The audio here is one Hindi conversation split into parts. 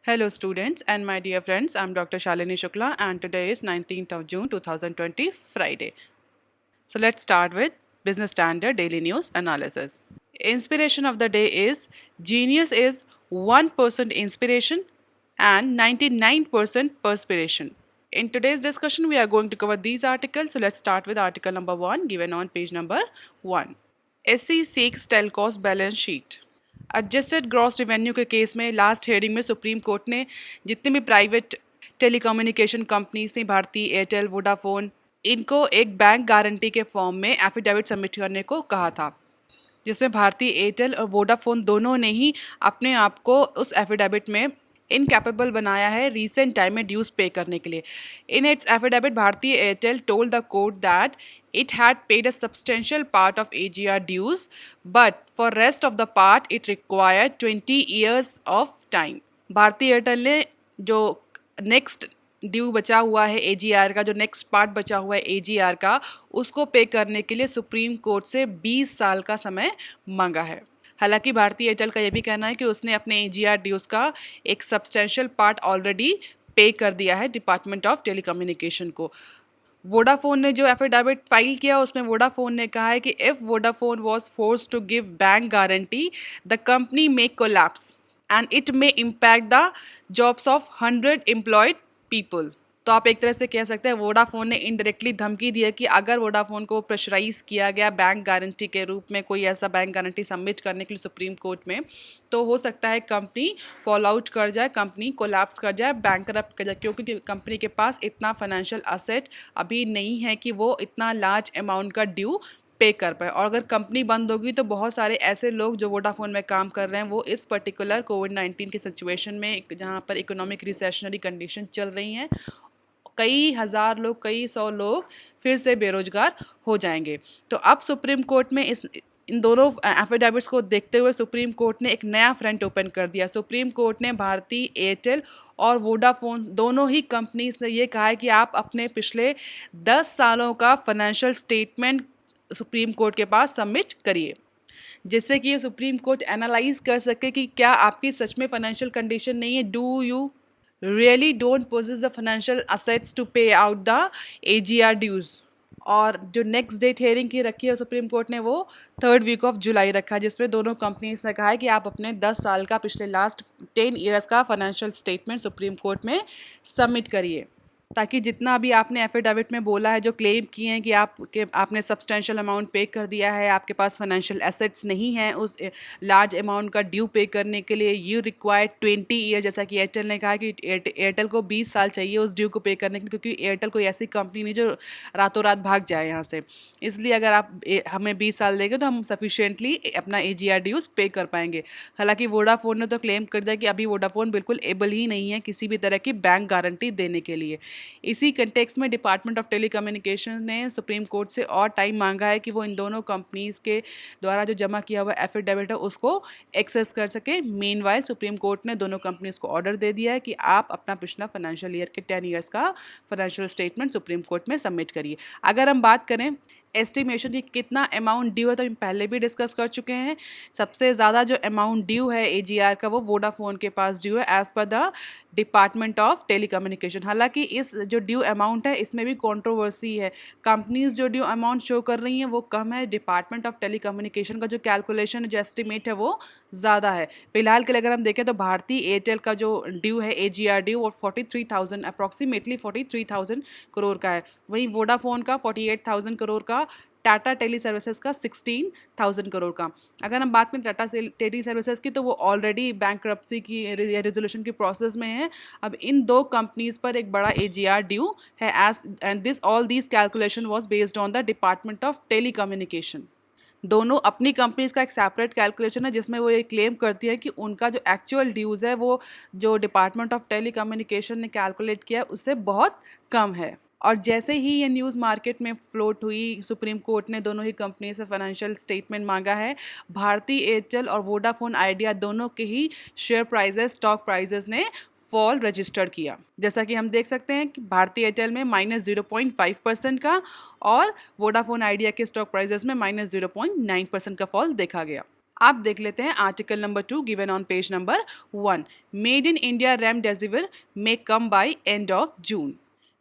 Hello students and my dear friends, I'm Dr. Shalini Shukla and today is 19th of June 2020 Friday. So let's start with Business Standard Daily News Analysis. Inspiration of the day is genius is 1% inspiration and 99% perspiration. In today's discussion, we are going to cover these articles. So let's start with article number 1 given on page number 1. SE seeks Telcos balance sheet. Adjusted gross revenue के केस में लास्ट हेयरिंग में सुप्रीम कोर्ट ने जितने भी प्राइवेट टेलीकम्युनिकेशन कंपनीज थी, भारती एयरटेल वोडाफोन, इनको एक बैंक गारंटी के फॉर्म में एफिडेविट सबमिट करने को कहा था, जिसमें भारती एयरटेल और वोडाफोन दोनों ने ही अपने आप को उस एफिडेविट में इनकैपेबल बनाया है रीसेंट टाइम में ड्यूज पे करने के लिए. इन इट्स एफिडेविट भारतीय Airtel told the court that it had paid a substantial part of AGR dues, but for rest of the part it required 20 years of time. Bharti Airtel ने जो नेक्स्ट ड्यू बचा हुआ है AGR का, जो नेक्स्ट पार्ट बचा हुआ है AGR का, उसको पे करने के लिए सुप्रीम कोर्ट से 20 साल का समय मांगा है. हालांकि भारतीय एयरटेल का यह भी कहना है कि उसने अपने AGR ड्यूज का एक सब्सटेंशियल पार्ट ऑलरेडी पे कर दिया है डिपार्टमेंट ऑफ टेलीकम्युनिकेशन को. वोडाफोन ने जो एफिडेविट फाइल किया उसमें वोडाफोन ने कहा है कि if Vodafone was force to give bank guarantee the company may collapse and it may impact the jobs of 100 employed people. तो आप एक तरह से कह सकते हैं वोडाफोन ने इनडायरेक्टली धमकी दी है कि अगर वोडाफोन को प्रेशराइज किया गया बैंक गारंटी के रूप में कोई ऐसा बैंक गारंटी सबमिट करने के लिए सुप्रीम कोर्ट में, तो हो सकता है कंपनी फॉल आउट कर जाए, कंपनी कोलैप्स कर जाए, बैंकरप्ट कर जाए, क्योंकि कंपनी के पास इतना फाइनेंशियल असेट अभी नहीं है कि वो इतना लार्ज अमाउंट का ड्यू पे कर पाए. और अगर कंपनी बंद होगी तो बहुत सारे ऐसे लोग जो वोडाफोन में काम कर रहे हैं वो इस पर्टिकुलर कोविड-19 की सिचुएशन में, जहाँ पर इकोनॉमिक रिसेशनरी कंडीशन चल रही हैं, कई हज़ार लोग, कई सौ लोग फिर से बेरोजगार हो जाएंगे. तो अब सुप्रीम कोर्ट में इन दोनों एफिडेविट्स को देखते हुए सुप्रीम कोर्ट ने एक नया फ्रंट ओपन कर दिया. सुप्रीम कोर्ट ने भारती एयरटेल और वोडाफोन दोनों ही कंपनीज ने ये कहा है कि आप अपने पिछले 10 सालों का फाइनेंशियल स्टेटमेंट सुप्रीम कोर्ट के पास सबमिट करिए, जिससे कि ये सुप्रीम कोर्ट एनालाइज कर सके कि क्या आपकी सच में फाइनेंशियल कंडीशन नहीं है, do you really don't possess the financial assets to pay out the AGR dues. और जो नेक्स्ट डेट हेयरिंग की रखी है सुप्रीम कोर्ट ने वो 3rd वीक ऑफ जुलाई रखा है, जिसमें दोनों कंपनीज ने कहा है कि आप अपने 10 साल का, पिछले लास्ट 10 ईयर्स का फाइनेंशियल स्टेटमेंट सुप्रीम कोर्ट में सबमिट करिए, ताकि जितना भी आपने एफिडेविट में बोला है, जो क्लेम किए हैं कि आपने सब्सटेंशियल अमाउंट पे कर दिया है, आपके पास फाइनेंशियल एसेट्स नहीं हैं उस लार्ज अमाउंट का ड्यू पे करने के लिए, यू रिक्वायर 20 ईयर, जैसा कि एयरटेल ने कहा कि एयरटेल को 20 साल चाहिए उस ड्यू को पे करने के लिए, क्योंकि एयरटेल कोई ऐसी कंपनी नहीं जो रातों रात भाग जाए यहाँ से. इसलिए अगर आप हमें 20 साल देंगे तो हम सफिशिएंटली अपना AGR ड्यूज पे कर पाएंगे. हालांकि वोडाफोन ने तो क्लेम कर दिया कि अभी वोडाफोन बिल्कुल एबल ही नहीं है किसी भी तरह की बैंक गारंटी देने के लिए. इसी कंटेक्स्ट में डिपार्टमेंट ऑफ टेलीकम्युनिकेशन ने सुप्रीम कोर्ट से और टाइम मांगा है कि वो इन दोनों कंपनीज के द्वारा जो जमा किया हुआ एफिडेविट है उसको एक्सेस कर सके. मीनवाइल सुप्रीम कोर्ट ने दोनों कंपनीज को ऑर्डर दे दिया है कि आप अपना पिछला फाइनेंशियल ईयर के 10 ईयर्स का फाइनेंशियल स्टेटमेंट सुप्रीम कोर्ट में सबमिट करिए. अगर हम बात करें एस्टिमेशन की कितना अमाउंट ड्यू है, तो हम पहले भी डिस्कस कर चुके हैं. सबसे ज़्यादा जो अमाउंट ड्यू है AGR का वो वोडाफोन के पास ड्यू है as per the department of telecommunication. हालांकि इस जो ड्यू अमाउंट है इसमें भी कंट्रोवर्सी है. कंपनीज जो ड्यू अमाउंट शो कर रही हैं वो कम है, डिपार्टमेंट ऑफ टेलीकम्युनिकेशन का जो कैलकुलेशन, जो एस्टिमेट है वो ज़्यादा है. फिलहाल के लिए अगर हम देखें तो भारती एयरटेल का जो ड्यू है AGR ड्यू वो 43,000 अप्रॉक्सीमेटली 43,000 करोड़ का है. वहीं वोडाफोन का 48,000 करोड़ का, टाटा टेली सर्विसेज का 16,000 करोड़ का. अगर हम बात करें टाटा टेली सर्विसेज की तो वो ऑलरेडी बैंकरप्सी की या रेजोल्यूशन की प्रोसेस में है. अब इन दो कंपनीज पर एक बड़ा AGR ड्यू है as and all this calculation was based on the department of telecommunication. दोनों अपनी कंपनीज का एक सेपरेट कैलकुलेशन है जिसमें वो ये क्लेम करती है कि उनका जो एक्चुअल ड्यूज़ है वो जो डिपार्टमेंट ऑफ टेलीकम्युनिकेशन ने कैलकुलेट किया है उससे बहुत कम है. और जैसे ही ये न्यूज़ मार्केट में फ्लोट हुई, सुप्रीम कोर्ट ने दोनों ही कंपनी से फाइनेंशियल स्टेटमेंट मांगा है. भारती एयरटेल और वोडाफोन आइडिया दोनों के ही शेयर प्राइजेस, स्टॉक प्राइजेस ने फॉल रजिस्टर किया. जैसा कि हम देख सकते हैं कि भारती एयरटेल में -0.5% का और वोडाफोन आइडिया के स्टॉक प्राइजेस में -0.9% का फॉल देखा गया. आप देख लेते हैं article number 2 given on page number 1। Made in India remdesivir may come by end of June.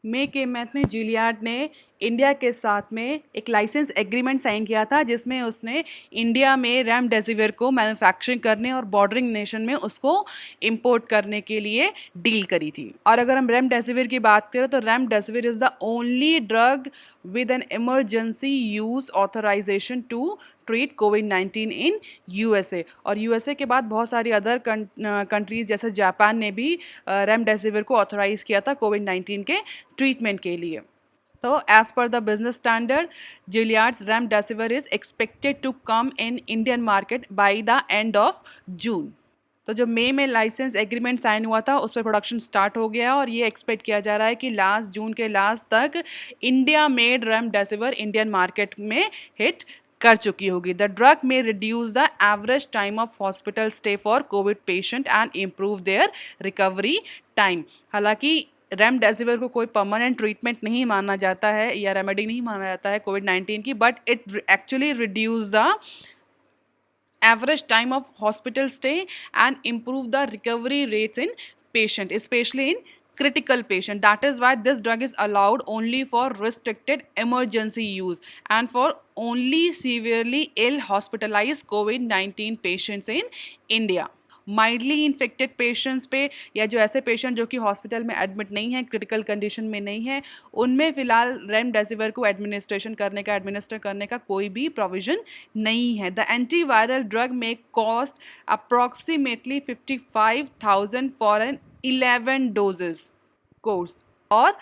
मई के मंथ में जिलियाड ने इंडिया के साथ में एक लाइसेंस एग्रीमेंट साइन किया था, जिसमें उसने इंडिया में रेमडेसिविर को मैन्युफैक्चरिंग करने और बॉर्डरिंग नेशन में उसको इंपोर्ट करने के लिए डील करी थी। और अगर हम रेमडेसिविर की बात करें तो remdesivir is the only drug with an emergency use authorization to treat covid in USA. और यूएसए के बाद बहुत सारी अदर कंट्रीज़ जैसे जापान ने भी रेमडेसिविर को ऑथोराइज़ किया था कोविड-19 के ट्रीटमेंट के लिए। तो एज पर the Business Standard Gilead's remdesivir is expected to come in Indian market by the end of June. तो जो मई में लाइसेंस एग्रीमेंट साइन हुआ था उस पर प्रोडक्शन स्टार्ट हो गया और ये एक्सपेक्ट किया जा रहा है कि लास्ट जून के लास्ट तक India made remdesivir Indian market में हिट कर चुकी होगी। द ड्रग में reduce the average time of hospital stay for Covid patient and improve their recovery time. हालांकि रेमडेसिविर को कोई परमानेंट ट्रीटमेंट नहीं माना जाता है या रेमेडी नहीं माना जाता है कोविड-19 की, but it actually reduce the average time of hospital stay and improve the recovery rates in patient, especially in critical patient. That is why this drug is allowed only for restricted emergency use and for only severely ill hospitalized COVID-19 patients in India. Mildly infected patients पे या जो ऐसे पेशेंट जो कि हॉस्पिटल में एडमिट नहीं है, क्रिटिकल कंडीशन में नहीं है, उनमें फ़िलहाल रेमडेसिविर को एडमिनिस्टर करने का कोई भी प्रोविज़न नहीं है। The antiviral drug may cost approximately 55,000 for an 11 doses course और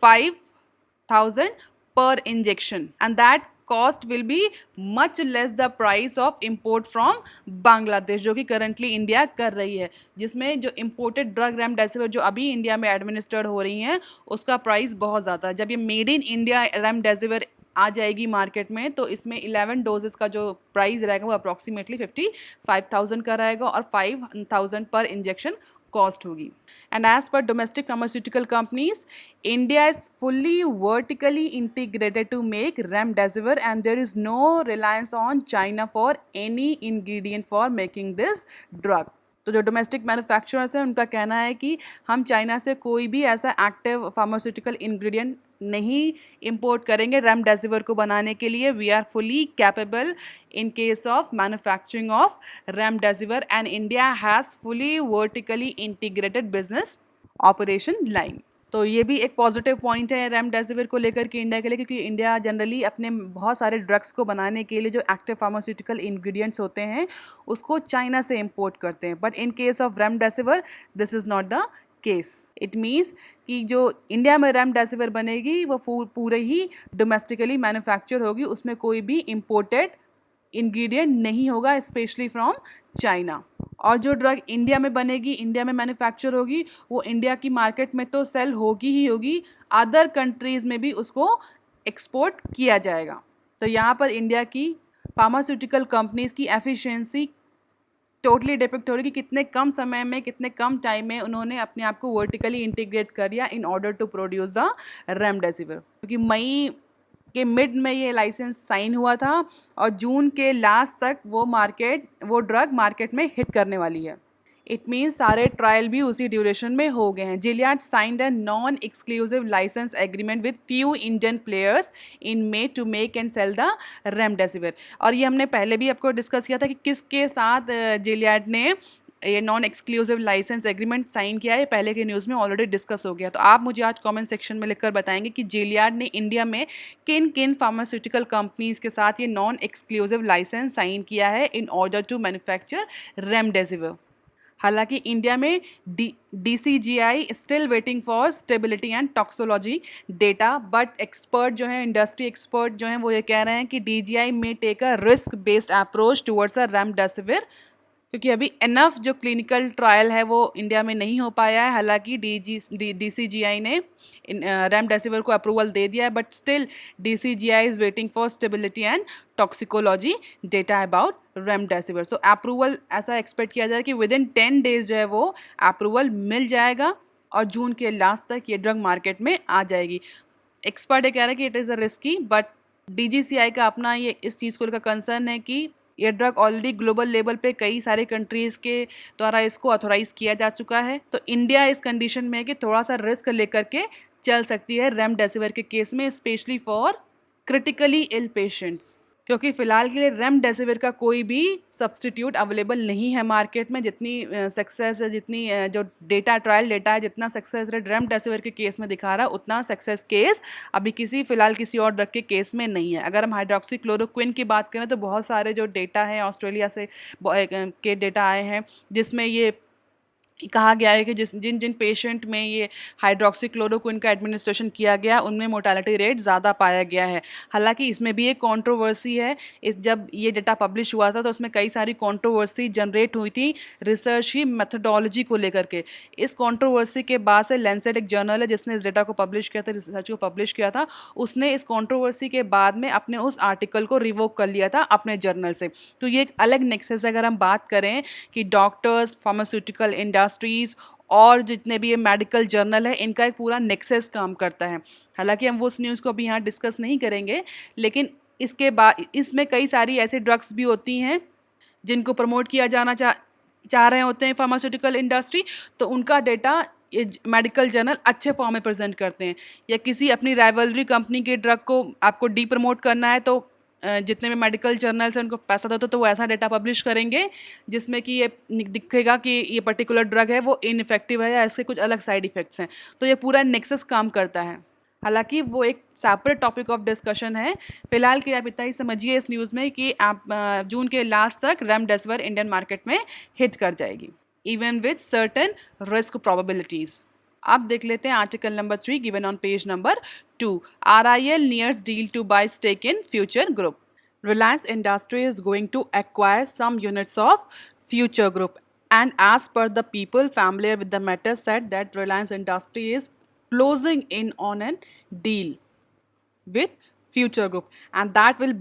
5,000 पर injection, and that cost will be much less the price of import from Bangladesh, जो कि करंटली इंडिया कर रही है, जिसमें जो इम्पोर्टेड ड्रग रेमडेसिविर जो अभी इंडिया में एडमिनिस्टर्ड हो रही हैं उसका प्राइस बहुत ज़्यादा है। जब ये मेड इन इंडिया रेमडेसिविर आ जाएगी मार्केट में तो इसमें 11 डोजेस का जो प्राइस रहेगा वो अप्रॉक्सीमेटली 55,000 का रहेगा और 5,000 पर इंजेक्शन कॉस्ट होगी। And as per domestic pharmaceutical companies, India is fully vertically integrated to make remdesivir and there is no reliance on China for any ingredient for making this drug. तो जो डोमेस्टिक मैन्युफैक्चरर्स हैं उनका कहना है कि हम चाइना से कोई भी ऐसा एक्टिव फार्मास्यूटिकल इंग्रेडिएंट नहीं इंपोर्ट करेंगे रेमडेसिविर को बनाने के लिए। We are fully capable in case of manufacturing of remdesivir and India has fully vertically integrated business operation line. तो ये भी एक पॉजिटिव पॉइंट है रेमडेसिविर को लेकर के इंडिया के लिए, क्योंकि इंडिया जनरली अपने बहुत सारे ड्रग्स को बनाने के लिए जो एक्टिव फार्मास्यूटिकल इंग्रेडिएंट्स होते हैं उसको चाइना से इंपोर्ट करते हैं, but in case of remdesivir this is not the case. It means कि जो इंडिया में रेमडेसिविर बनेगी वो पूरे ही डोमेस्टिकली मैन्युफैक्चर होगी, उसमें कोई भी इम्पोर्टेड इंग्रेडिएंट नहीं होगा स्पेशली फ्रॉम चाइना। और जो ड्रग इंडिया में बनेगी, इंडिया में मैन्युफैक्चर होगी, वो इंडिया की मार्केट में तो सेल होगी ही होगी, अदर कंट्रीज़ में भी उसको एक्सपोर्ट किया जाएगा। तो यहाँ पर इंडिया की फार्मास्यूटिकल कंपनीज़ की एफिशिएंसी टोटली डिपिक्ट हो रही है कि कितने कम समय में, कितने कम टाइम में उन्होंने अपने आप को वर्टिकली इंटीग्रेट कर दिया in order to produce the remdesivir. क्योंकि मई के मिड में ये लाइसेंस साइन हुआ था और जून के लास्ट तक वो ड्रग मार्केट में हिट करने वाली है। इट मीन्स सारे ट्रायल भी उसी ड्यूरेशन में हो गए हैं। Gilead signed a non exclusive licence agreement with few Indian players in May to make and sell the remdesivir. और ये हमने पहले भी आपको डिस्कस किया था कि किसके साथ जिलियाड ने ये non exclusive licence agreement sign किया है, पहले के न्यूज़ में ऑलरेडी डिस्कस हो गया। तो आप मुझे आज कमेंट सेक्शन में लिखकर बताएंगे कि जिलियाड ने इंडिया में किन किन फार्मास्यूटिकल कंपनीज़ के साथ ये नॉन एक्सक्लूसिव लाइसेंस साइन किया है in order to manufacture remdesivir. हालांकि इंडिया में DCGI still waiting for stability and toxicology data, but expert जो हैं, इंडस्ट्री एक्सपर्ट जो हैं, वो ये कह रहे हैं कि DGI में take a risk based approach towards a remdesivir, क्योंकि अभी इनफ जो क्लिनिकल ट्रायल है वो इंडिया में नहीं हो पाया है। हालांकि DCGI ने रेमडेसिविर को अप्रूवल दे दिया है, but still DCGI is waiting for stability and toxicology data about remdesivir. So approval ऐसा एक्सपेक्ट किया जाए कि विद इन 10 डेज जो है वो अप्रूवल मिल जाएगा और जून के लास्ट तक ये ड्रग मार्केट में आ जाएगी। एक्सपर्ट ये कह रहे हैं कि it is a risky, but DGCI का अपना ये इस चीज़ को लेकर कंसर्न है कि ये ड्रग ऑलरेडी ग्लोबल लेवल पे कई सारे कंट्रीज़ के द्वारा इसको ऑथोराइज़ किया जा चुका है। तो इंडिया इस कंडीशन में है कि थोड़ा सा रिस्क लेकर के चल सकती है रेमडेसिविर के केस में, specially for critically ill patients, क्योंकि फ़िलहाल के लिए रेमडेसिविर का कोई भी सब्स्टिट्यूट अवेलेबल नहीं है मार्केट में। जितनी सक्सेस है, जितनी जो डेटा, ट्रायल डेटा है, जितना सक्सेस रेट रेमडेसिविर के केस में दिखा रहा है, उतना सक्सेस केस अभी फ़िलहाल किसी और ड्रग के केस में नहीं है। अगर हम हाइड्रोक्सीक्लोरोक्विन की बात करें तो बहुत सारे जो डेटा हैं ऑस्ट्रेलिया से के डेटा आए हैं, जिसमें ये कहा गया है कि जिन जिन पेशेंट में ये हाइड्रोक्सीक्लोरोक्विन का एडमिनिस्ट्रेशन किया गया उनमें मोर्टालिटी रेट ज़्यादा पाया गया है। हालांकि इसमें भी एक कंट्रोवर्सी है। जब ये डेटा पब्लिश हुआ था तो उसमें कई सारी कंट्रोवर्सी जनरेट हुई थी रिसर्च की मेथोडोलॉजी को लेकर के। इस कंट्रोवर्सी के बाद से लैंसेट एक जर्नल है जिसने इस डेटा को पब्लिश किया था, रिसर्च को पब्लिश किया था, उसने इस कंट्रोवर्सी के बाद में अपने उस आर्टिकल को रिवोक कर लिया था अपने जर्नल से। तो ये एक अलग नेक्सस है। अगर हम बात करें कि डॉक्टर्स, फार्मास्यूटिकल इंडस्ट्रीज़ और जितने भी ये मेडिकल जर्नल है, इनका एक पूरा नेक्सस काम करता है। हालांकि हम वो उस न्यूज़ को अभी यहाँ डिस्कस नहीं करेंगे, लेकिन इसके बाद इसमें कई सारी ऐसी ड्रग्स भी होती हैं जिनको प्रमोट किया जाना चाह रहे होते हैं फार्मास्यूटिकल इंडस्ट्री, तो उनका डेटा ये मेडिकल जर्नल अच्छे फॉर्म में प्रेजेंट करते हैं। या किसी अपनी राइवलरी कंपनी के ड्रग को आपको डी प्रमोट करना है तो जितने भी मेडिकल जर्नल्स हैं उनको पैसा देते तो वो ऐसा डेटा पब्लिश करेंगे जिसमें कि ये दिखेगा कि ये पर्टिकुलर ड्रग है वो इनइफेक्टिव है या इसके कुछ अलग साइड इफ़ेक्ट्स हैं। तो ये पूरा नेक्सस काम करता है। हालांकि वो एक सेपरेट टॉपिक ऑफ डिस्कशन है। फिलहाल के आप इतना ही समझिए इस न्यूज़ में कि आप जून के लास्ट तक रेमडेसिविर इंडियन मार्केट में हिट कर जाएगी, even with certain risk probabilities. अब देख लेते हैं article number 3 given on page number 2। RIL nears deal to buy stake in Future Group. Reliance Industries is going to acquire some units of Future Group. And as per the people familiar with the matter said that Reliance Industries is closing in on a deal with Future Group, and that will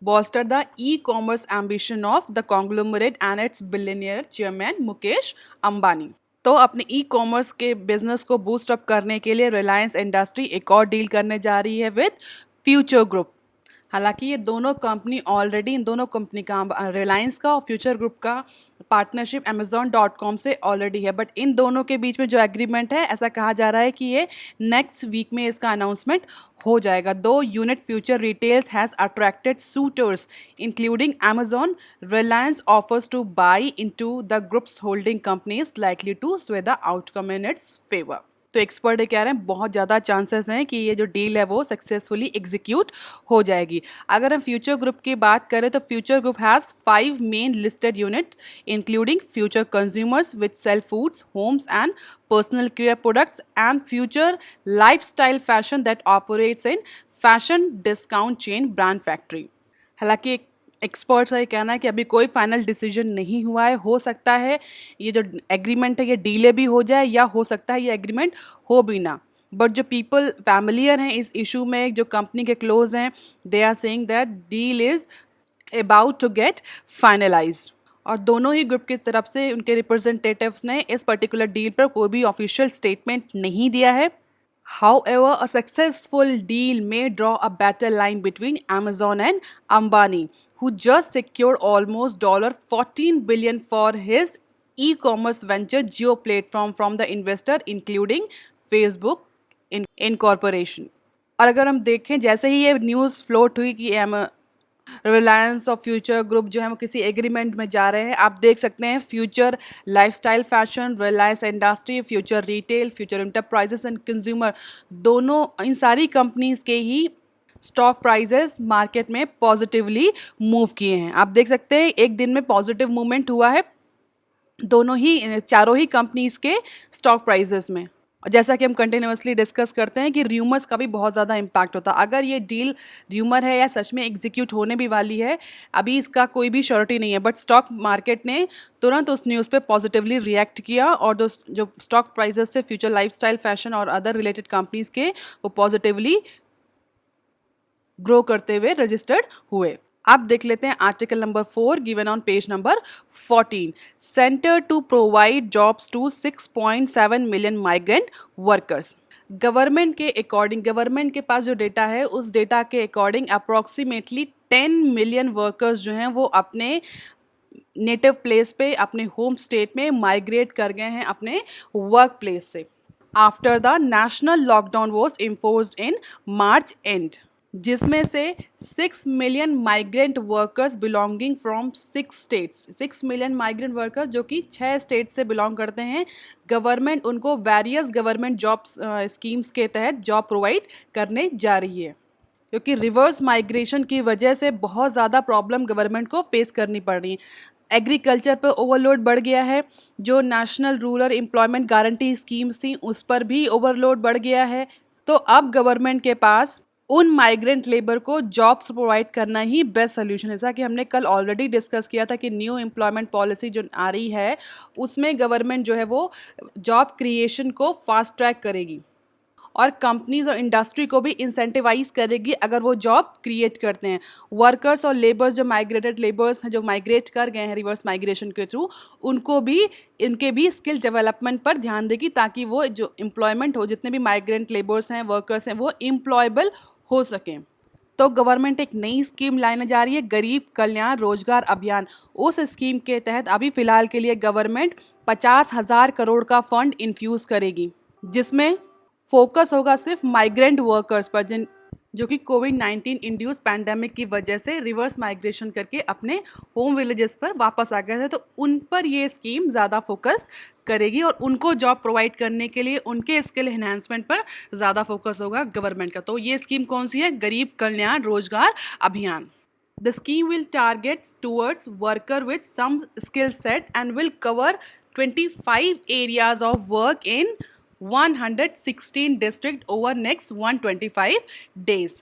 bolster the e-commerce ambition of the conglomerate and its billionaire chairman Mukesh Ambani. तो अपने ई कॉमर्स के बिजनेस को बूस्ट अप करने के लिए रिलायंस इंडस्ट्री एक और डील करने जा रही है विद फ्यूचर ग्रुप। हालांकि ये दोनों कंपनी ऑलरेडी, इन दोनों कंपनी का, रिलायंस का और फ्यूचर ग्रुप का पार्टनरशिप Amazon.com से ऑलरेडी है, बट इन दोनों के बीच में जो एग्रीमेंट है, ऐसा कहा जा रहा है कि ये नेक्स्ट वीक में इसका अनाउंसमेंट हो जाएगा। दो unit future retails has attracted suitors including Amazon. Reliance offers to buy into the group's holding companies likely to sway the outcome in its favor. तो एक्सपर्ट ये कह रहे हैं बहुत ज़्यादा चांसेस हैं कि ये जो डील है वो सक्सेसफुली एग्जीक्यूट हो जाएगी। अगर हम फ्यूचर ग्रुप की बात करें तो Future group has 5 main listed unit including Future consumers which sell foods, homes and personal care products, and future lifestyle fashion that operates in fashion discount chain brand factory. हालांकि एक्सपर्ट्स का ये कहना है कि अभी कोई फाइनल डिसीजन नहीं हुआ है। हो सकता है ये जो एग्रीमेंट है ये डीले भी हो जाए या हो सकता है ये एग्रीमेंट हो भी ना। बट जो पीपल फैमिलियर हैं इस इशू में, जो कंपनी के क्लोज हैं, they are saying that deal is about to get finalised. और दोनों ही ग्रुप की तरफ से उनके रिप्रेजेंटेटिव्स ने इस पर्टिकुलर डील पर कोई भी ऑफिशियल स्टेटमेंट नहीं दिया है। However, a successful deal may draw a better line between Amazon and Ambani, who just secured almost $14 billion for his e-commerce venture Jio platform from the investor including Facebook Incorporation. और अगर हम देखें जैसे ही ये न्यूज़ फ्लोट हुई कि रिलायंस और फ्यूचर ग्रुप जो है वो किसी एग्रीमेंट में जा रहे हैं, आप देख सकते हैं future lifestyle fashion, Reliance industry, future retail, future enterprises and consumer, दोनों इन सारी कंपनीज के ही स्टॉक प्राइजेस मार्केट में पॉजिटिवली मूव किए हैं। आप देख सकते हैं एक दिन में पॉजिटिव मूवमेंट हुआ है दोनों ही, चारों ही कंपनीज के स्टॉक प्राइजेस में। जैसा कि हम कंटिन्यूसली डिस्कस करते हैं कि र्यूमर्स का भी बहुत ज़्यादा इम्पैक्ट होता है। अगर ये डील र्यूमर है या सच में एग्जीक्यूट होने भी वाली है, अभी इसका कोई भी श्योरिटी नहीं है, बट स्टॉक मार्केट ने तुरंत उस न्यूज़ पे पॉजिटिवली रिएक्ट किया और जो स्टॉक प्राइजेस से फ्यूचर लाइफस्टाइल फैशन और अदर रिलेटेड कंपनीज के वो पॉजिटिवली ग्रो करते हुए रजिस्टर्ड हुए। अब देख लेते हैं article number 4 given on page number 14। Centre to provide jobs to 6.7 million migrant workers. Government के अकॉर्डिंग, गवर्नमेंट के पास जो डेटा है उस डेटा के अकॉर्डिंग अप्रॉक्सीमेटली 10 मिलियन वर्कर्स जो हैं वो अपने नेटिव प्लेस पे, अपने होम स्टेट में माइग्रेट कर गए हैं अपने वर्क प्लेस से after the national lockdown was imposed in March and, जिसमें से 6 million migrant workers belonging from 6 states, 6 million migrant workers जो कि 6 स्टेट से बिलोंग करते हैं, गवर्नमेंट उनको वेरियस गवर्नमेंट जॉब्स स्कीम्स के तहत जॉब प्रोवाइड करने जा रही है, क्योंकि रिवर्स माइग्रेशन की वजह से बहुत ज़्यादा प्रॉब्लम गवर्नमेंट को फेस करनी पड़ रही है। एग्रीकल्चर पर ओवरलोड बढ़ गया है, जो national rural employment guarantee schemes थी उस पर भी ओवरलोड बढ़ गया है। तो अब गवर्नमेंट के पास उन माइग्रेंट लेबर को जॉब्स प्रोवाइड करना ही बेस्ट सोल्यूशन है। जैसा कि हमने कल ऑलरेडी डिस्कस किया था कि न्यू एम्प्लॉयमेंट पॉलिसी जो आ रही है उसमें गवर्नमेंट जो है वो जॉब क्रिएशन को फास्ट ट्रैक करेगी और कंपनीज और इंडस्ट्री को भी इंसेंटिवाइज करेगी अगर वो जॉब क्रिएट करते हैं। वर्कर्स और लेबर्स जो माइग्रेटेड लेबर्स हैं, जो माइग्रेट कर गए हैं रिवर्स माइग्रेशन के थ्रू, उनको भी इनके भी स्किल डेवलपमेंट पर ध्यान देगी ताकि वो जो एम्प्लॉयमेंट हो, जितने भी माइग्रेंट लेबर्स हैं, वर्कर्स हैं, वो एम्प्लॉयबल हो सकें। तो गवर्नमेंट एक नई स्कीम लाने जा रही है, गरीब कल्याण रोजगार अभियान। उस स्कीम के तहत अभी फ़िलहाल के लिए गवर्नमेंट 50,000 करोड़ का फंड इन्फ्यूज़ करेगी, जिसमें फोकस होगा सिर्फ माइग्रेंट वर्कर्स पर, जिन जो कि कोविड-19 इंड्यूस पैंडेमिक की वजह से रिवर्स माइग्रेशन करके अपने होम विलेजेस पर वापस आ गए थे। तो उन पर ये स्कीम ज़्यादा फोकस करेगी और उनको जॉब प्रोवाइड करने के लिए उनके स्किल एनहांसमेंट पर ज़्यादा फोकस होगा गवर्नमेंट का। तो ये स्कीम कौन सी है? गरीब कल्याण रोजगार अभियान। The scheme will target towards worker with some skill set and will cover 25 areas of work in 116 district over next 125 days।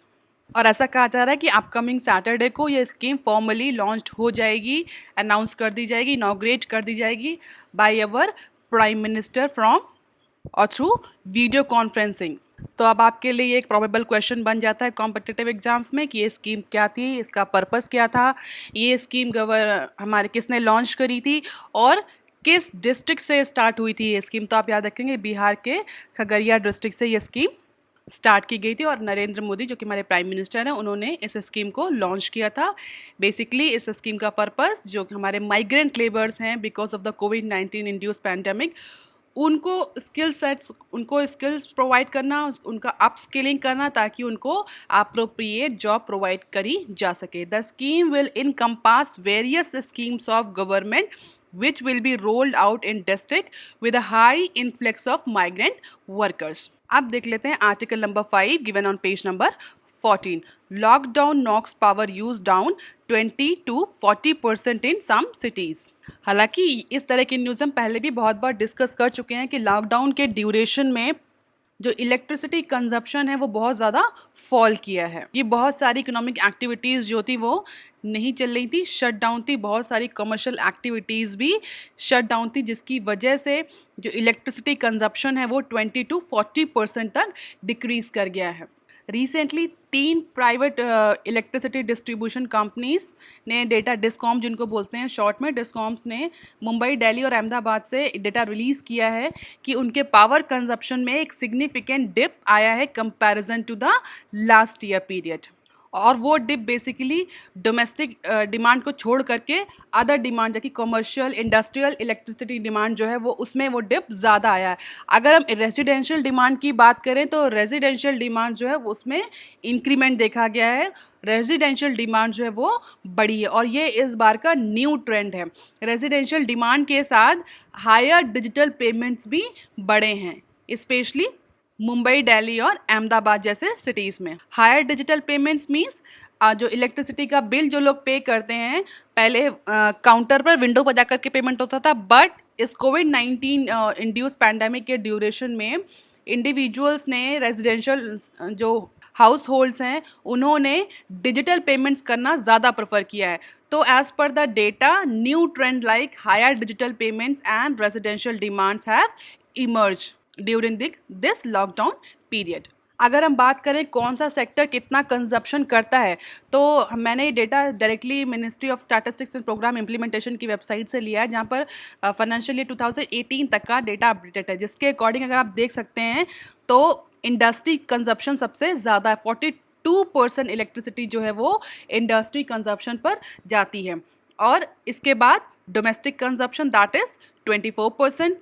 और ऐसा कहा जा रहा है कि अपकमिंग सैटरडे को ये स्कीम फॉर्मली लॉन्च हो जाएगी, अनाउंस कर दी जाएगी, इनॉग्रेट कर दी जाएगी by our prime minister from और थ्रू वीडियो कॉन्फ्रेंसिंग। तो अब आपके लिए ये एक प्रोबेबल क्वेश्चन बन जाता है कॉम्पिटिटिव एग्जाम्स में कि ये स्कीम क्या थी, इसका पर्पस क्या था, ये स्कीम हमारे किसने लॉन्च करी थी और किस डिस्ट्रिक्ट से स्टार्ट हुई थी ये स्कीम। तो आप याद रखेंगे बिहार के खगड़िया डिस्ट्रिक्ट से ये स्कीम स्टार्ट की गई थी और नरेंद्र मोदी जो कि हमारे प्राइम मिनिस्टर हैं उन्होंने इस स्कीम को लॉन्च किया था। बेसिकली इस स्कीम का पर्पस जो हमारे माइग्रेंट लेबर्स हैं because of the covid induce pandemic, उनको स्किल्स प्रोवाइड करना, उनका अप स्किलिंग करना ताकि उनको अप्रोप्रिएट जॉब प्रोवाइड करी जा सके। The scheme will encompass various schemes of government which will be rolled out in district with a high influx of migrant workers। अब देख लेते हैं article number 5 given on page number 14। Lockdown knocks power use down 20 to 40% in some cities. हालांकि इस तरह की न्यूज़ हम पहले भी बहुत बार डिस्कस कर चुके हैं कि लॉकडाउन के ड्यूरेशन में जो इलेक्ट्रिसिटी कंजप्शन है वो बहुत ज़्यादा फॉल किया है। ये बहुत सारी इकोनॉमिक एक्टिविटीज़ जो थी वो नहीं चल रही थी, शट डाउन थी, बहुत सारी कमर्शियल एक्टिविटीज़ भी शट डाउन थी, जिसकी वजह से जो इलेक्ट्रिसिटी कंजप्शन है वो 20 to 40% तक डिक्रीज़ कर गया है। Recently 3 private electricity distribution companies ने डेटा, डिस्कॉम जिनको बोलते हैं शॉर्ट में, डिस्कॉम्स ने मुंबई, दिल्ली और अहमदाबाद से डेटा रिलीज़ किया है कि उनके पावर कंजप्शन में एक सिग्निफिकेंट डिप आया है comparison to the last year period. और वो डिप बेसिकली डोमेस्टिक डिमांड को छोड़ करके अदर डिमांड जबकि कमर्शियल इंडस्ट्रियल इलेक्ट्रिसिटी डिमांड जो है वो उसमें वो डिप ज़्यादा आया है। अगर हम रेजिडेंशियल डिमांड की बात करें तो रेजिडेंशियल डिमांड जो है वो उसमें इंक्रीमेंट देखा गया है, रेजिडेंशियल डिमांड जो है वो बढ़ी है और ये इस बार का न्यू ट्रेंड है। रेजिडेंशियल डिमांड के साथ हायर डिजिटल पेमेंट्स भी बढ़े हैं, स्पेशली मुंबई, दिल्ली और अहमदाबाद जैसे सिटीज़ में। हायर डिजिटल पेमेंट्स मीन्स जो इलेक्ट्रिसिटी का बिल जो लोग पे करते हैं, पहले काउंटर पर विंडो पर जाकर के पेमेंट होता था, बट इस कोविड-19 इंड्यूस पैंडेमिक के ड्यूरेशन में इंडिविजुअल्स ने, रेजिडेंशियल जो हाउस होल्ड्स हैं उन्होंने डिजिटल पेमेंट्स करना ज़्यादा प्रेफर किया है। तो एज पर the data new trend like higher digital payments and residential demands have emerge during this lockdown period. अगर हम बात करें कौन सा सेक्टर कितना कंजप्शन करता है, तो मैंने data directly ministry of statistics and programme implementation की वेबसाइट से लिया है, जहाँ पर फाइनेंशियल ईयर 2018 तक का डेटा अपडेटेड है, जिसके अकॉर्डिंग अगर आप देख सकते हैं तो इंडस्ट्री कंजप्शन सबसे ज़्यादा है। 22% इलेक्ट्रिसिटी जो है वो इंडस्ट्री कंजप्शन पर जाती है, और इसके बाद डोमेस्टिक कंजप्शन दैट इज 24%,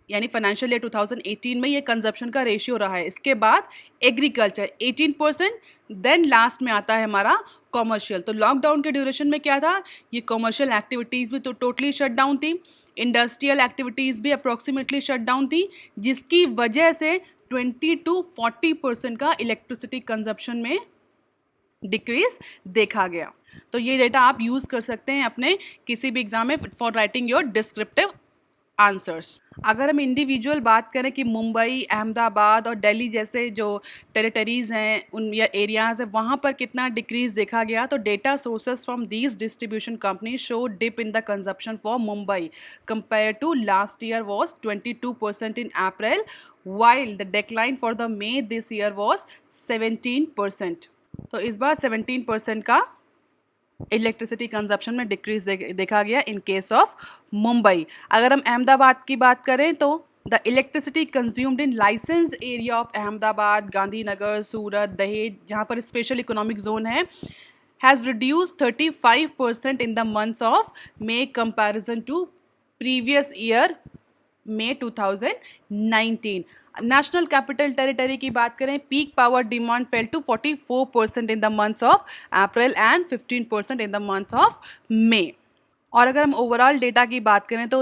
यानी फाइनेंशियल ईयर 2018 में ये कंजप्शन का रेशियो रहा है। इसके बाद एग्रीकल्चर 18%, देन लास्ट में आता है हमारा कॉमर्शियल। तो लॉकडाउन के ड्यूरेशन में क्या था, ये कॉमर्शियल एक्टिविटीज़ भी तो टोटली शट डाउन थी, इंडस्ट्रियल एक्टिविटीज़ भी अप्रॉक्सीमेटली शट डाउन थी, जिसकी वजह से 20 to 40% का इलेक्ट्रिसिटी कंजप्शन में डिक्रीज देखा गया। तो ये डेटा आप यूज़ कर सकते हैं अपने किसी भी एग्जाम में for writing your descriptive answers. अगर हम इंडिविजुअल बात करें कि मुंबई, अहमदाबाद और दिल्ली जैसे जो टेरिटरीज़ हैं उन या एरियाज़ हैं वहाँ पर कितना डिक्रीज देखा गया, तो data sources from these distribution company show dip in the consumption for Mumbai compare to last year was 22% in April, while the decline for the May this year was 17%। तो इस बार 17% का इलेक्ट्रिसिटी कंजप्शन में डिक्रीज देखा गया इन केस ऑफ मुंबई। अगर हम अहमदाबाद की बात करें तो the electricity consumed in licence area of Ahmedabad, Gandhinagar, Surat, Dahej, जहाँ पर स्पेशल इकोनॉमिक जोन है, has reduce 35% in the months of May comparison to previous year May 2019। National capital territory की बात करें, peak power demand fell to 44% in the months of April and 15% in the month of May. और अगर हम ओवरऑल डेटा की बात करें तो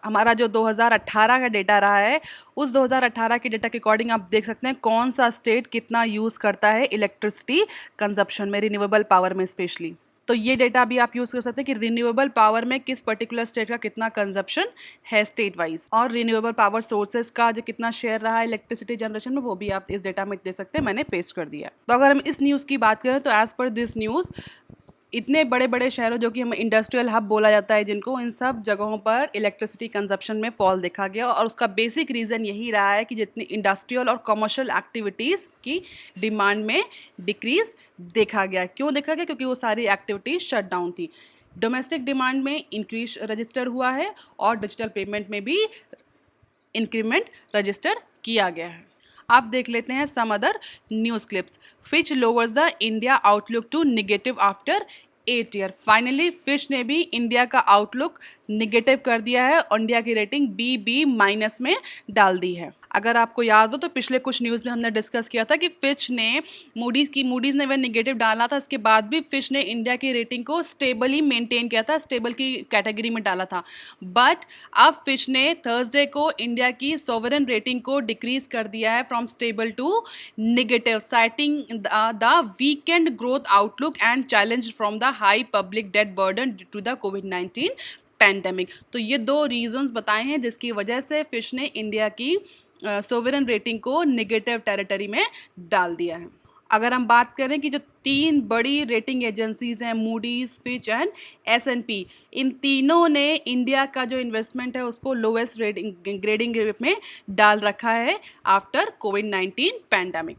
हमारा जो 2018 का डेटा रहा है, उस 2018 के डेटा के अकॉर्डिंग आप देख सकते हैं कौन सा स्टेट कितना यूज़ करता है इलेक्ट्रिसिटी कंजप्शन में, रिन्यूएबल पावर में स्पेशली। तो ये डेटा भी आप यूज़ कर सकते हैं कि रिन्यूएबल पावर में किस पर्टिकुलर स्टेट का कितना कंजप्शन है स्टेट वाइज, और रिन्यूएबल पावर सोर्सेज का जो कितना शेयर रहा है इलेक्ट्रिसिटी जनरेशन में, वो भी आप इस डेटा में दे सकते हैं, मैंने पेस्ट कर दिया। तो अगर हम इस न्यूज़ की बात करें तो एज़ पर दिस न्यूज़ इतने बड़े बड़े शहरों जो कि हमें इंडस्ट्रियल हब बोला जाता है जिनको, इन सब जगहों पर इलेक्ट्रिसिटी कंजप्शन में फॉल देखा गया, और उसका बेसिक रीज़न यही रहा है कि जितनी इंडस्ट्रियल और कमर्शियल एक्टिविटीज़ की डिमांड में डिक्रीज देखा गया। क्यों देखा गया? क्योंकि वो सारी एक्टिविटीज़ शट डाउन थी। डोमेस्टिक डिमांड में इंक्रीज रजिस्टर हुआ है और डिजिटल पेमेंट में भी इंक्रीमेंट रजिस्टर किया गया है। आप देख लेते हैं some other news clips. Fitch lowers the India outlook to negative after 8 year. Finally Fitch ने भी इंडिया का आउटलुक निगेटिव कर दिया है और इंडिया की रेटिंग BB- में डाल दी है। अगर आपको याद हो तो पिछले कुछ न्यूज़ में हमने डिस्कस किया था कि फिच ने मूडीज़ ने वह निगेटिव डाला था, इसके बाद भी फिच ने इंडिया की रेटिंग को स्टेबल ही मेंटेन किया था, स्टेबल की कैटेगरी में डाला था। बट अब फिच ने थर्सडे को इंडिया की सॉवरेन रेटिंग को डिक्रीज कर दिया है from stable to negative, citing the weakened growth outlook and challenge from the high public debt burden due to the कोविड-19 पैंडेमिक। तो ये दो रीजंस बताए हैं जिसकी वजह से फिच ने इंडिया की सोवरेन रेटिंग को नेगेटिव टेरिटरी में डाल दिया है। अगर हम बात करें कि जो 3 बड़ी रेटिंग एजेंसीज हैं, मूडीज़, फिच एंड S&P, इन तीनों ने इंडिया का जो इन्वेस्टमेंट है उसको लोवेस्ट रेटिंग ग्रेडिंग ग्रुप में डाल रखा है आफ्टर कोविड-19 पैंडेमिक,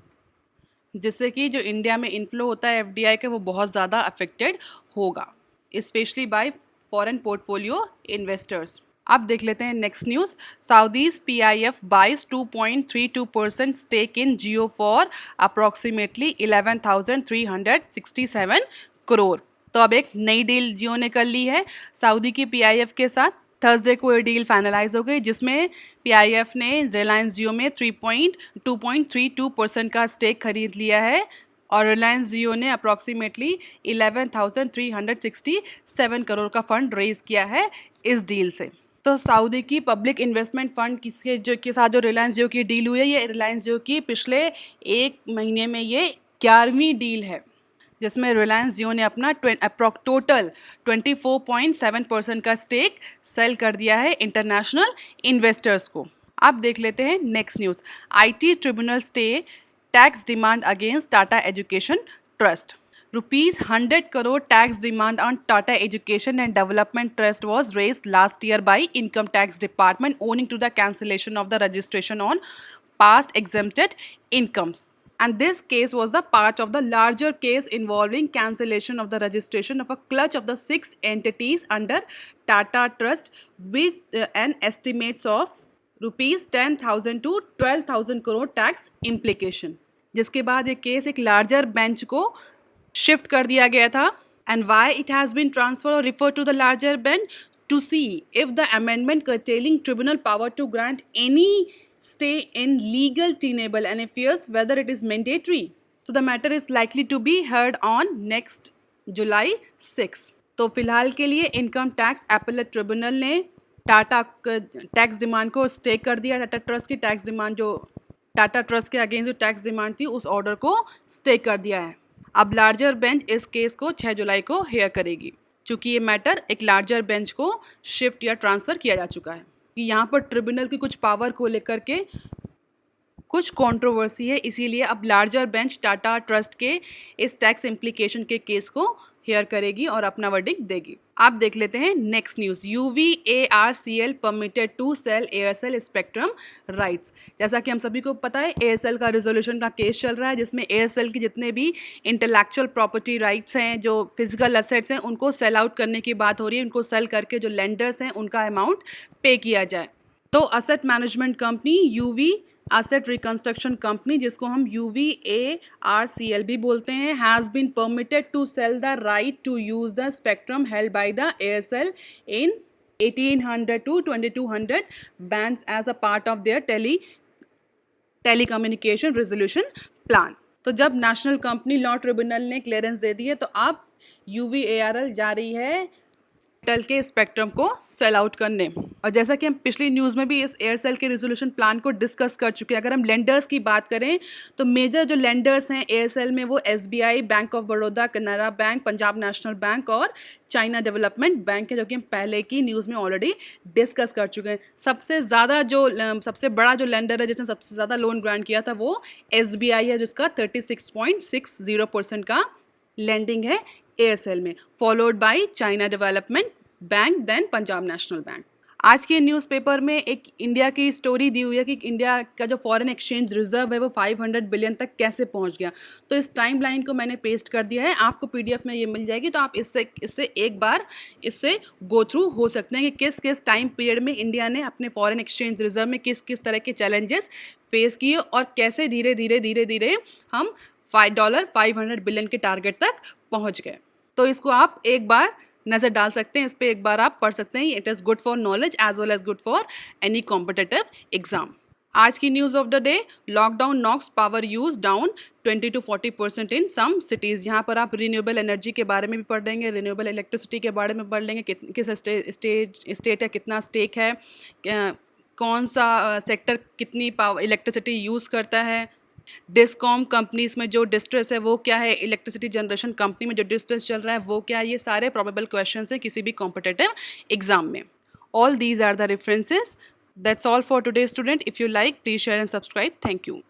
जिससे कि जो इंडिया में इनफ्लो होता है FDI का वो बहुत ज़्यादा अफेक्टेड होगा, specially by foreign portfolio investors. अब देख लेते हैं next news. Saudi's PIF buys 2.32% stake in Jio for approximately 11,367 crore. तो अब एक नई डील जियो ने कर ली है सऊदी की PIF के साथ। थर्सडे को ये डील फाइनलाइज हो गई जिसमें PIF ने रिलायंस जियो में 2.32% का स्टेक खरीद लिया है और रिलायंस जियो ने अप्रॉक्सीमेटली 11,367 करोड़ का फंड रेज किया है इस डील से। तो सऊदी की पब्लिक इन्वेस्टमेंट फंड के साथ जो रिलायंस जियो की डील हुई है, ये रिलायंस जियो की पिछले एक महीने में ये 11वीं डील है जिसमें रिलायंस जियो ने अपना टोटल 24.7% का स्टेक सेल कर दिया है इंटरनेशनल इन्वेस्टर्स को। अब देख लेते हैं next news. IT tribunal stay tax demand against Tata education trust. ₹100 crore tax demand on Tata Education and Development Trust was raised last year by Income Tax Department owing to the cancellation of the registration on past exempted incomes. And this case was a part of the larger case involving cancellation of the registration of a clutch of the 6 entities under Tata Trust with an estimates of ₹10,000 to 12,000 crore tax implication. जिसके बाद ये केस एक लार्जर बेंच को शिफ्ट कर दिया गया था. And why it has been transfer और refer to the larger bench to see if the amendment curtailing tribunal power to grant any stay in legal tenable and affairs whether it is mandatory. So the matter is likely to be heard on next July 6. तो फिलहाल के लिए इनकम टैक्स एपेलेट ट्रिब्यूनल ने टाटा टैक्स डिमांड को स्टे कर दिया. टाटा ट्रस्ट की टैक्स डिमांड, जो टाटा ट्रस्ट के अगेंस्ट जो टैक्स डिमांड थी, उस ऑर्डर को स्टे कर दिया है. अब लार्जर बेंच इस केस को 6 जुलाई को हेयर करेगी, क्योंकि ये मैटर एक लार्जर बेंच को शिफ्ट या ट्रांसफ़र किया जा चुका है. कि यहाँ पर ट्रिब्यूनल की कुछ पावर को लेकर के कुछ कंट्रोवर्सी है, इसीलिए अब लार्जर बेंच टाटा ट्रस्ट के इस टैक्स इम्प्लीकेशन के केस को हेयर करेगी और अपना वर्डिक्ट देगी. आप देख लेते हैं next news. UVARCL permitted to sell Aircel spectrum rights. जैसा कि हम सभी को पता है, एयरसेल का रिजोल्यूशन का केस चल रहा है, जिसमें एयरसेल की जितने भी इंटेलेक्चुअल प्रॉपर्टी राइट्स हैं, जो फिजिकल एसेट्स हैं, उनको सेल आउट करने की बात हो रही है. उनको सेल करके जो लेंडर्स हैं उनका अमाउंट पे किया जाए. तो asset management company UV asset reconstruction company, जिसको हम UVARCL भी बोलते हैं, has been permitted to sell the right to use the spectrum held by the Aircel in 1800 to 2200 bands as a part of their telecommunication resolution plan. तो जब नेशनल कंपनी लॉ ट्रिब्यूनल ने क्लियरेंस दे दी है, तो अब UVARL जा रही है एयरटेल के स्पेक्ट्रम को सेल आउट करने. और जैसा कि हम पिछली न्यूज़ में भी इस एयरसेल के रेजोल्यूशन प्लान को डिस्कस कर चुके हैं. अगर हम लेंडर्स की बात करें, तो मेजर जो लेंडर्स हैं एयरसेल में, वो SBI, bank of Baroda, Canara bank, Punjab national bank और चाइना डेवलपमेंट बैंक है, जो कि हम पहले की न्यूज़ में ऑलरेडी डिस्कस कर चुके हैं. सबसे बड़ा जो लेंडर है, जिसने सबसे ज़्यादा लोन ग्रांट किया था, वो SBI है, जिसका 36.60% का लेंडिंग है एयरसेल में, followed by China development bank, then Punjab national bank. आज के न्यूज़पेपर में एक इंडिया की स्टोरी दी हुई है कि इंडिया का जो फॉरेन एक्सचेंज रिजर्व है वो 500 बिलियन तक कैसे पहुंच गया. तो इस टाइम लाइन को मैंने पेस्ट कर दिया है, आपको PDF में ये मिल जाएगी, तो आप इससे एक बार इससे गो थ्रू हो सकते हैं कि किस किस टाइम पीरियड में इंडिया ने अपने फॉरेन एक्सचेंज रिजर्व में किस किस तरह के चैलेंजेस फेस किए और कैसे धीरे धीरे हम $500 बिलियन के टारगेट तक पहुँच गए. तो इसको आप एक बार नज़र डाल सकते हैं, इस पर एक बार आप पढ़ सकते हैं. It is good for knowledge as well as good for any competitive exam. आज की news of the day, lockdown knocks power use down 20 to 40% in some cities. यहाँ पर आप रिन्यूएबल एनर्जी के बारे में भी पढ़ लेंगे, रिन्यूएबल इलेक्ट्रिसिटी के बारे में पढ़ लेंगे, किस स्टेट है, कितना स्टेक है, कौन सा सेक्टर कितनी इलेक्ट्रिसिटी यूज़ करता है, डिस्कॉम कंपनीज में जो डिस्ट्रेस है वो क्या है, इलेक्ट्रिसिटी जनरेशन कंपनी में जो डिस्ट्रेस चल रहा है वो क्या है. ये सारे प्रोबेबल क्वेश्चंस हैं किसी भी कॉम्पिटिटिव एग्जाम में. All these are the references. That's all for today student. If you like, please share and subscribe. Thank you.